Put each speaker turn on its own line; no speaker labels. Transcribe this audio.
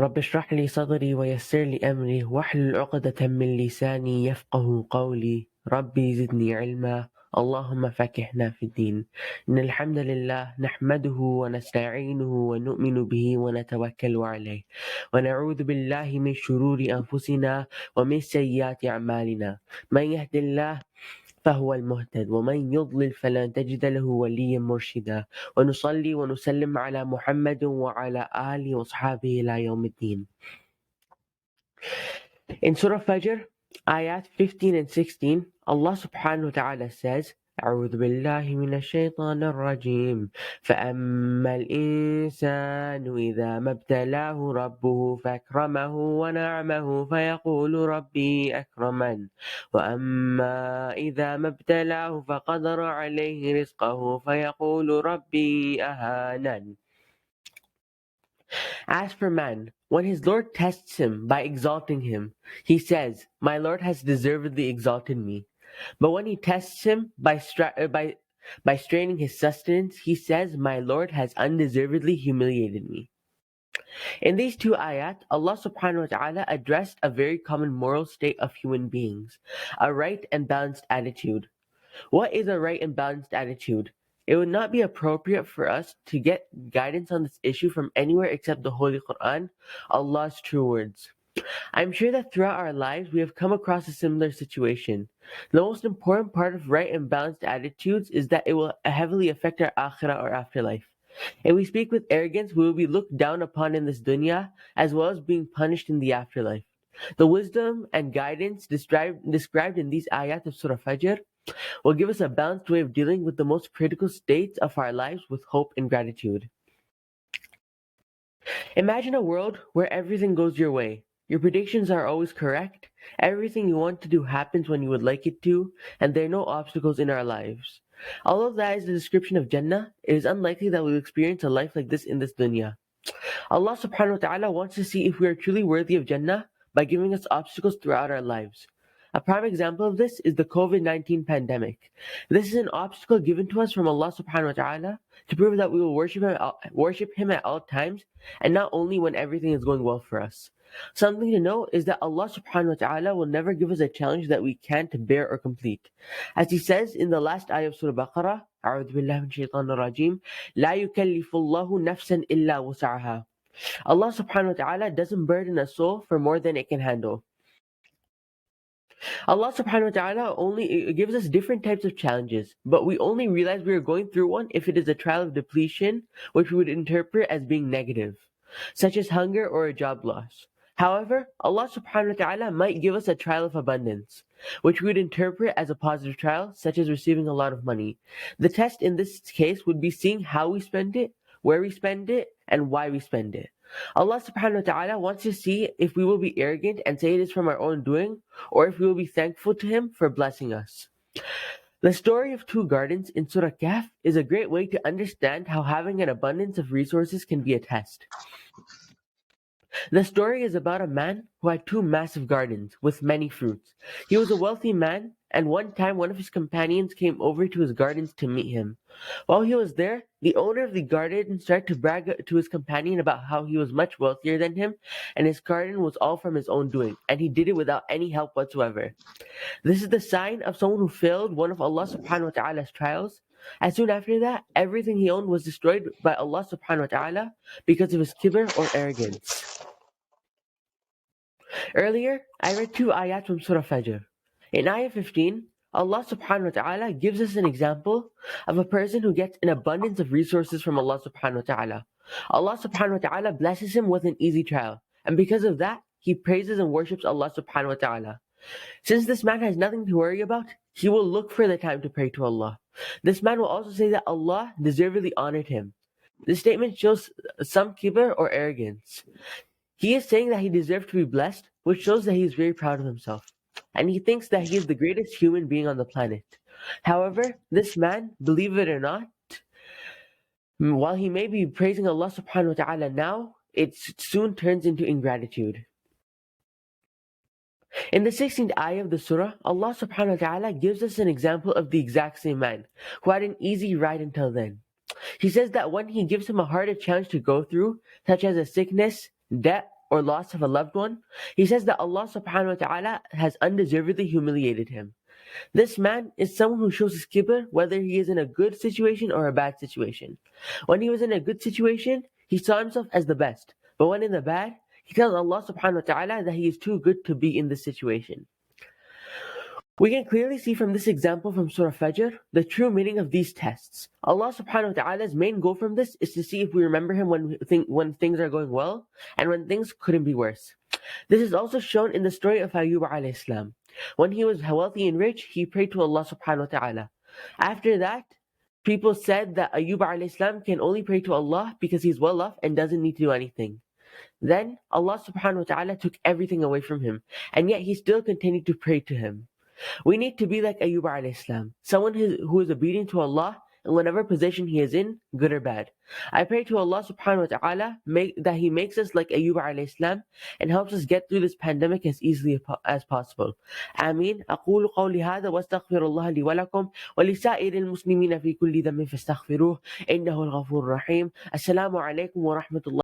رب اشرح لي صدري ويسر لي أمري واحلل عقدة من لساني يفقه قولي ربي زدني علما اللهم فقهنا في الدين. إن الحمد لله نحمده ونستعينه ونؤمن به ونتوكل عليه ونعوذ بالله من شرور أنفسنا ومن سيئات أعمالنا. من يهد الله فهو المهتد ومن يضلل فلن تجد له وليا مرشدا. ونصلي ونسلم على محمد وعلى آله وصحبه إلى يوم الدين. In Surah Fajr, ayat 15 and 16, Allah subhanahu wa ta'ala says, أعوذ بالله من الشيطان الرجيم فأما الإنسان إذا ما ابتلاه ربه فأكرمه ونعمه فيقول ربي أكرمن وأما إذا ما ابتلاه فقدر عليه رزقه فيقول ربي أهانن. As for man, when his Lord tests him by exalting him, he says, My Lord has deservedly exalted me. But when he tests him by straining his sustenance, he says, My Lord has undeservedly humiliated me. In these two ayat, Allah subhanahu wa ta'ala addressed a very common moral state of human beings, a right and balanced attitude. What is a right and balanced attitude? It would not be appropriate for us to get guidance on this issue from anywhere except the Holy Quran, Allah's true words. I'm sure that throughout our lives we have come across a similar situation. The most important part of right and balanced attitudes is that it will heavily affect our akhirah or afterlife. If we speak with arrogance, we will be looked down upon in this dunya as well as being punished in the afterlife. The wisdom and guidance described in these ayat of Surah Fajr will give us a balanced way of dealing with the most critical states of our lives with hope and gratitude. Imagine a world where everything goes your way. Your predictions are always correct, everything you want to do happens when you would like it to, and there are no obstacles in our lives. Although that is the description of Jannah, it is unlikely that we will experience a life like this in this dunya. Allah subhanahu wa ta'ala wants to see if we are truly worthy of Jannah by giving us obstacles throughout our lives. A prime example of this is the COVID-19 pandemic. This is an obstacle given to us from Allah subhanahu wa ta'ala to prove that we will worship Him at all times and not only when everything is going well for us. Something to know is that Allah subhanahu wa ta'ala will never give us a challenge that we can't bear or complete. As He says in the last ayah of Surah Baqarah, أعوذ بالله من الشيطان الرجيم لا يكلف الله نفسا إلا وسعها. Allah subhanahu wa ta'ala doesn't burden a soul for more than it can handle. Allah subhanahu wa ta'ala only gives us different types of challenges, but we only realize we are going through one if it is a trial of depletion, which we would interpret as being negative, such as hunger or a job loss. However, Allah subhanahu wa ta'ala might give us a trial of abundance, which we would interpret as a positive trial, such as receiving a lot of money. The test in this case would be seeing how we spend it, where we spend it, and why we spend it. Allah subhanahu wa ta'ala wants to see if we will be arrogant and say it is from our own doing, or if we will be thankful to Him for blessing us. The story of two gardens in Surah Kahf is a great way to understand how having an abundance of resources can be a test. The story is about a man who had two massive gardens with many fruits. He was a wealthy man, and one time one of his companions came over to his gardens to meet him. While he was there, the owner of the garden started to brag to his companion about how he was much wealthier than him, and his garden was all from his own doing, and he did it without any help whatsoever. This is the sign of someone who failed one of Allah subhanahu wa ta'ala's trials. As soon after that, everything he owned was destroyed by Allah subhanahu wa ta'ala because of his kibr or arrogance. Earlier, I read two ayat from Surah Fajr. In ayah 15, Allah subhanahu wa ta'ala gives us an example of a person who gets an abundance of resources from Allah subhanahu wa ta'ala. Allah subhanahu wa ta'ala blesses him with an easy trial, and because of that, he praises and worships Allah subhanahu wa ta'ala. Since this man has nothing to worry about, he will look for the time to pray to Allah. This man will also say that Allah deservedly honored him. This statement shows some kibr or arrogance. He is saying that he deserves to be blessed, which shows that he is very proud of himself. And he thinks that he is the greatest human being on the planet. However, this man, believe it or not, while he may be praising Allah subhanahu wa ta'ala now, it soon turns into ingratitude. In the 16th ayah of the surah, Allah subhanahu wa ta'ala gives us an example of the exact same man, who had an easy ride until then. He says that when he gives him a harder challenge to go through, such as a sickness, debt, or loss of a loved one, he says that Allah subhanahu wa ta'ala has undeservedly humiliated him. This man is someone who shows his kibr whether he is in a good situation or a bad situation. When he was in a good situation, he saw himself as the best. But when in the bad, he tells Allah subhanahu wa ta'ala that he is too good to be in this situation. We can clearly see from this example from Surah Fajr the true meaning of these tests. Allah subhanahu wa ta'ala's main goal from this is to see if we remember Him when things are going well and when things couldn't be worse. This is also shown in the story of Ayyub alayhi salam. When he was wealthy and rich, he prayed to Allah subhanahu wa ta'ala. After that, people said that Ayyub alayhi salam can only pray to Allah because he's well off and doesn't need to do anything. Then Allah subhanahu wa ta'ala took everything away from him, and yet he still continued to pray to Him. We need to be like Ayyub alayhi salam, someone who is obedient to Allah in whatever position he is in, good or bad. I pray to Allah subhanahu wa ta'ala that He makes us like Ayyub alayhi salam and helps us get through this pandemic as easily as possible. Ameen. أقول قولي هذا واستغفر الله لي ولكم ولسائر المسلمين في كل ذنب فاستغفروه إنه الغفور الرحيم. السلام عليكم ورحمة الله.